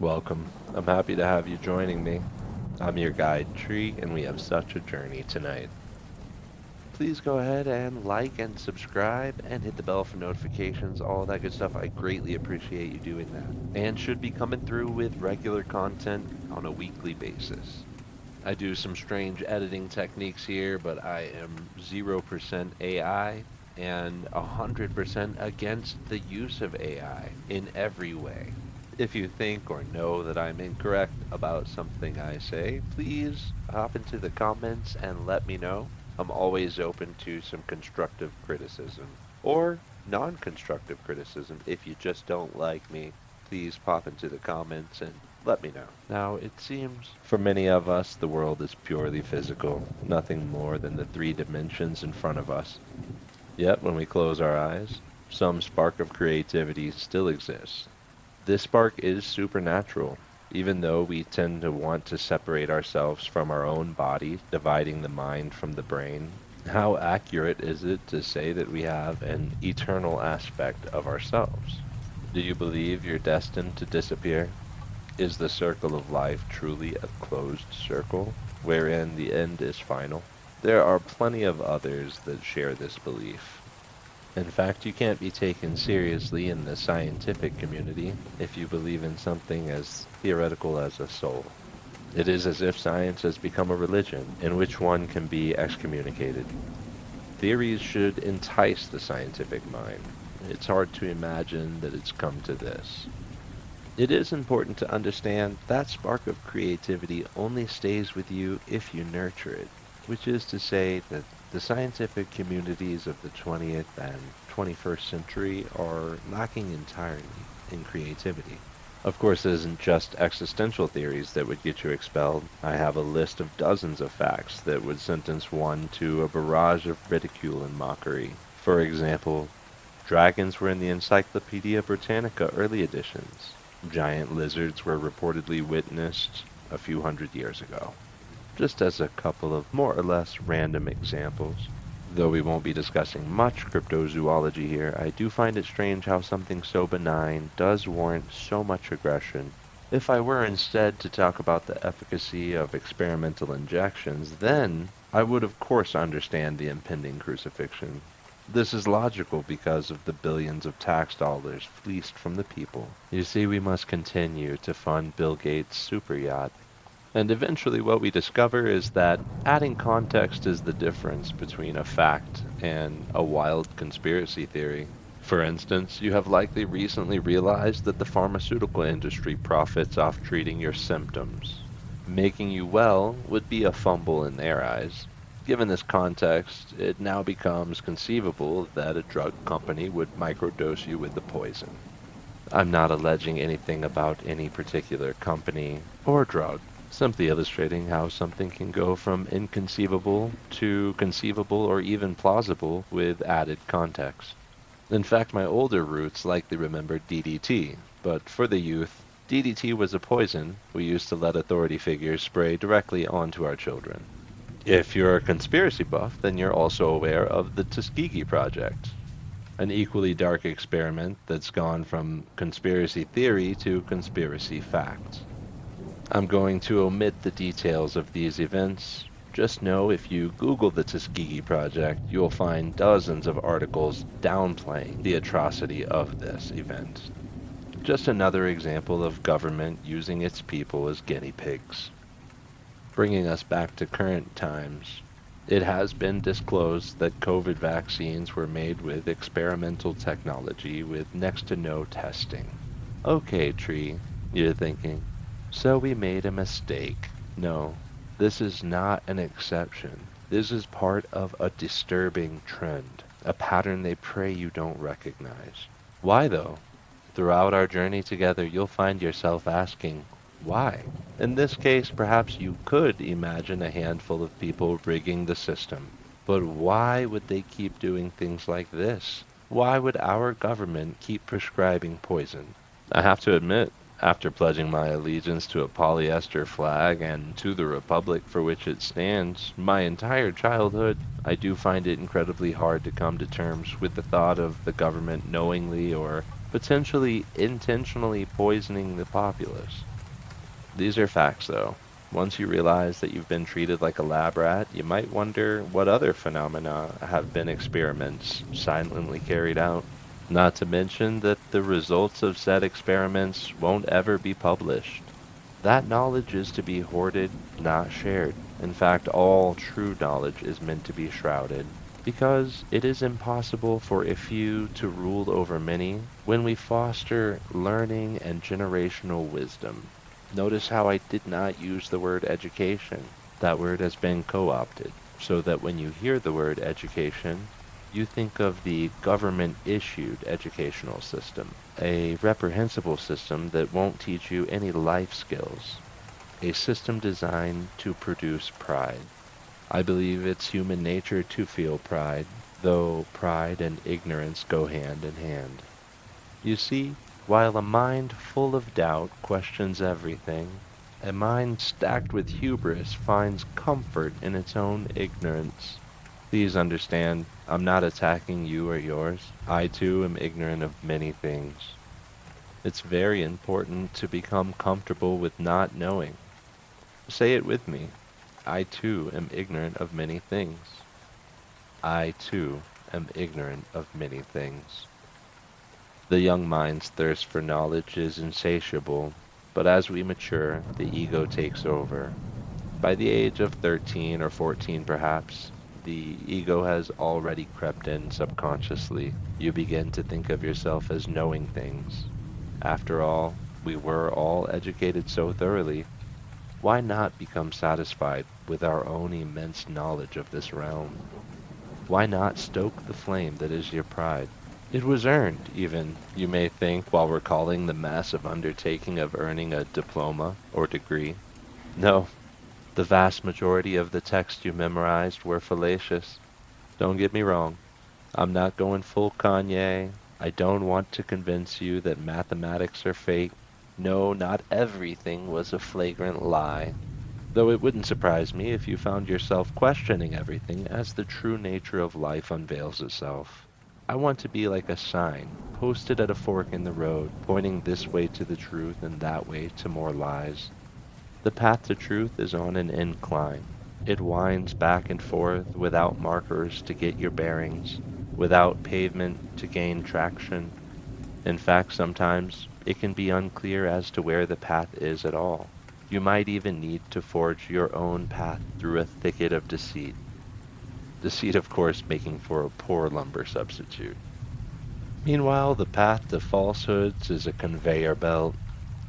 Welcome. I'm happy to have you joining me. I'm your guide, Tree, and we have such a journey tonight. Please go ahead and like and subscribe and hit the bell for notifications, all that good stuff. I greatly appreciate you doing that. And should be coming through with regular content on a weekly basis. I do some strange editing techniques here, but I am 0% AI and 100% against the use of AI in every way. If you think or know that I'm incorrect about something I say, please hop into the comments and let me know. I'm always open to some constructive criticism or non constructive criticism. If you just don't like me, please pop into the comments and let me know. Now, it seems for many of us, the world is purely physical, nothing more than the three dimensions in front of us. Yet, when we close our eyes, some spark of creativity still exists. This spark is supernatural, even though we tend to want to separate ourselves from our own body, dividing the mind from the brain. How accurate is it to say that we have an eternal aspect of ourselves? Do you believe you're destined to disappear? Is the circle of life truly a closed circle, wherein the end is final? There are plenty of others that share this belief. In fact, you can't be taken seriously in the scientific community if you believe in something as theoretical as a soul. It is as if science has become a religion in which one can be excommunicated. Theories should entice the scientific mind. It's hard to imagine that it's come to this. It is important to understand that spark of creativity only stays with you if you nurture it, which is to say that the scientific communities of the 20th and 21st century are lacking entirely in creativity. Of course, it isn't just existential theories that would get you expelled. I have a list of dozens of facts that would sentence one to a barrage of ridicule and mockery. For example, dragons were in the Encyclopedia Britannica early editions. Giant lizards were reportedly witnessed a few hundred years ago. Just as a couple of more or less random examples. Though we won't be discussing much cryptozoology here, I do find it strange how something so benign does warrant so much aggression. If I were instead to talk about the efficacy of experimental injections, then I would of course understand the impending crucifixion. This is logical because of the billions of tax dollars fleeced from the people. You see, we must continue to fund Bill Gates' super yacht. And eventually what we discover is that adding context is the difference between a fact and a wild conspiracy theory. For instance, you have likely recently realized that the pharmaceutical industry profits off treating your symptoms. Making you well would be a fumble in their eyes. Given this context, it now becomes conceivable that a drug company would microdose you with the poison. I'm not alleging anything about any particular company or drug, simply illustrating how something can go from inconceivable to conceivable or even plausible with added context. In fact, my older roots likely remember DDT, but for the youth, DDT was a poison we used to let authority figures spray directly onto our children. If you're a conspiracy buff, then you're also aware of the Tuskegee Project, an equally dark experiment that's gone from conspiracy theory to conspiracy fact. I'm going to omit the details of these events. Just know if you Google the Tuskegee Project, you'll find dozens of articles downplaying the atrocity of this event. Just another example of government using its people as guinea pigs. Bringing us back to current times, it has been disclosed that COVID vaccines were made with experimental technology with next to no testing. Okay, Tree, you're thinking. So we made a mistake. No, this is not an exception. This is part of a disturbing trend, a pattern they pray you don't recognize. Why though? Throughout our journey together, you'll find yourself asking, why? In this case, perhaps you could imagine a handful of people rigging the system. But why would they keep doing things like this? Why would our government keep prescribing poison? I have to admit, after pledging my allegiance to a polyester flag and to the republic for which it stands my entire childhood, I do find it incredibly hard to come to terms with the thought of the government knowingly or potentially intentionally poisoning the populace. These are facts, though. Once you realize that you've been treated like a lab rat, you might wonder what other phenomena have been experiments silently carried out. Not to mention that the results of said experiments won't ever be published. That knowledge is to be hoarded, not shared. In fact, all true knowledge is meant to be shrouded, because it is impossible for a few to rule over many when we foster learning and generational wisdom. Notice how I did not use the word education. That word has been co-opted, so that when you hear the word education, you think of the government-issued educational system, a reprehensible system that won't teach you any life skills, a system designed to produce pride. I believe it's human nature to feel pride, though pride and ignorance go hand in hand. You see, while a mind full of doubt questions everything, a mind stacked with hubris finds comfort in its own ignorance. Please understand, I'm not attacking you or yours. I too am ignorant of many things. It's very important to become comfortable with not knowing. Say it with me. I too am ignorant of many things. I too am ignorant of many things. The young mind's thirst for knowledge is insatiable, but as we mature, the ego takes over. By the age of 13 or 14 perhaps, the ego has already crept in subconsciously. You begin to think of yourself as knowing things. After all, we were all educated so thoroughly. Why not become satisfied with our own immense knowledge of this realm? Why not stoke the flame that is your pride? It was earned, even, you may think, while recalling the massive undertaking of earning a diploma or degree. No, the vast majority of the texts you memorized were fallacious. Don't get me wrong. I'm not going full Kanye. I don't want to convince you that mathematics are fake. No, not everything was a flagrant lie. Though it wouldn't surprise me if you found yourself questioning everything as the true nature of life unveils itself. I want to be like a sign, posted at a fork in the road, pointing this way to the truth and that way to more lies. The path to truth is on an incline. It winds back and forth without markers to get your bearings, without pavement to gain traction. In fact, sometimes it can be unclear as to where the path is at all. You might even need to forge your own path through a thicket of deceit. Deceit, of course, making for a poor lumber substitute. Meanwhile, the path to falsehoods is a conveyor belt.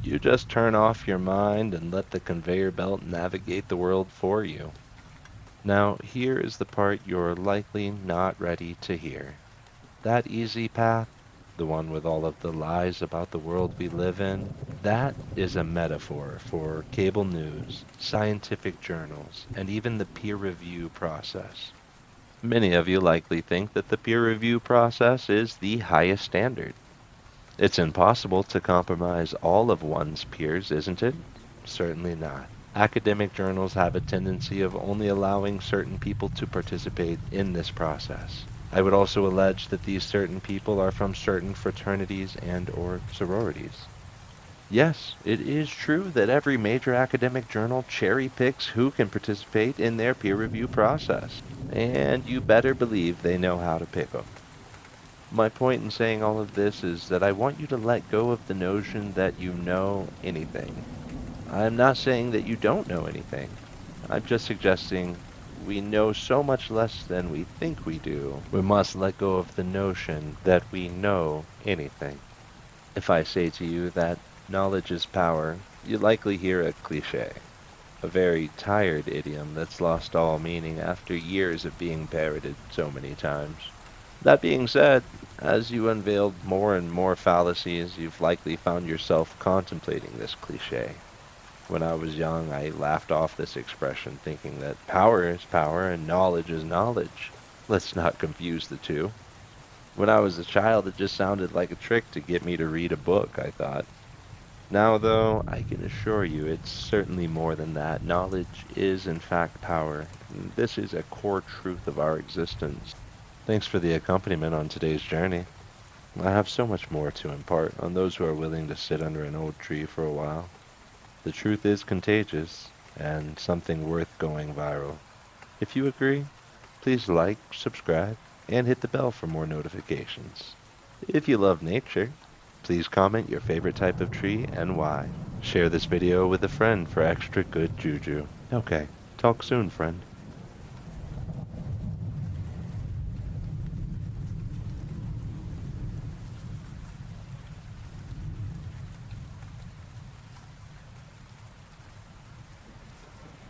You just turn off your mind and let the conveyor belt navigate the world for you. Now, here is the part you're likely not ready to hear. That easy path, the one with all of the lies about the world we live in, that is a metaphor for cable news, scientific journals, and even the peer review process. Many of you likely think that the peer review process is the highest standard. It's impossible to compromise all of one's peers, isn't it? Certainly not. Academic journals have a tendency of only allowing certain people to participate in this process. I would also allege that these certain people are from certain fraternities and or sororities. Yes, it is true that every major academic journal cherry picks who can participate in their peer review process, and you better believe they know how to pick them. My point in saying all of this is that I want you to let go of the notion that you know anything. I'm not saying that you don't know anything. I'm just suggesting we know so much less than we think we do. We must let go of the notion that we know anything. If I say to you that knowledge is power, you likely hear a cliché, a very tired idiom that's lost all meaning after years of being parroted so many times. That being said, as you unveiled more and more fallacies, you've likely found yourself contemplating this cliché. When I was young, I laughed off this expression, thinking that power is power and knowledge is knowledge. Let's not confuse the two. When I was a child, it just sounded like a trick to get me to read a book, I thought. Now, though, I can assure you it's certainly more than that. Knowledge is, in fact, power. This is a core truth of our existence. Thanks for the accompaniment on today's journey. I have so much more to impart on those who are willing to sit under an old tree for a while. The truth is contagious, and something worth going viral. If you agree, please like, subscribe, and hit the bell for more notifications. If you love nature, please comment your favorite type of tree and why. Share this video with a friend for extra good juju. Okay, talk soon, friend.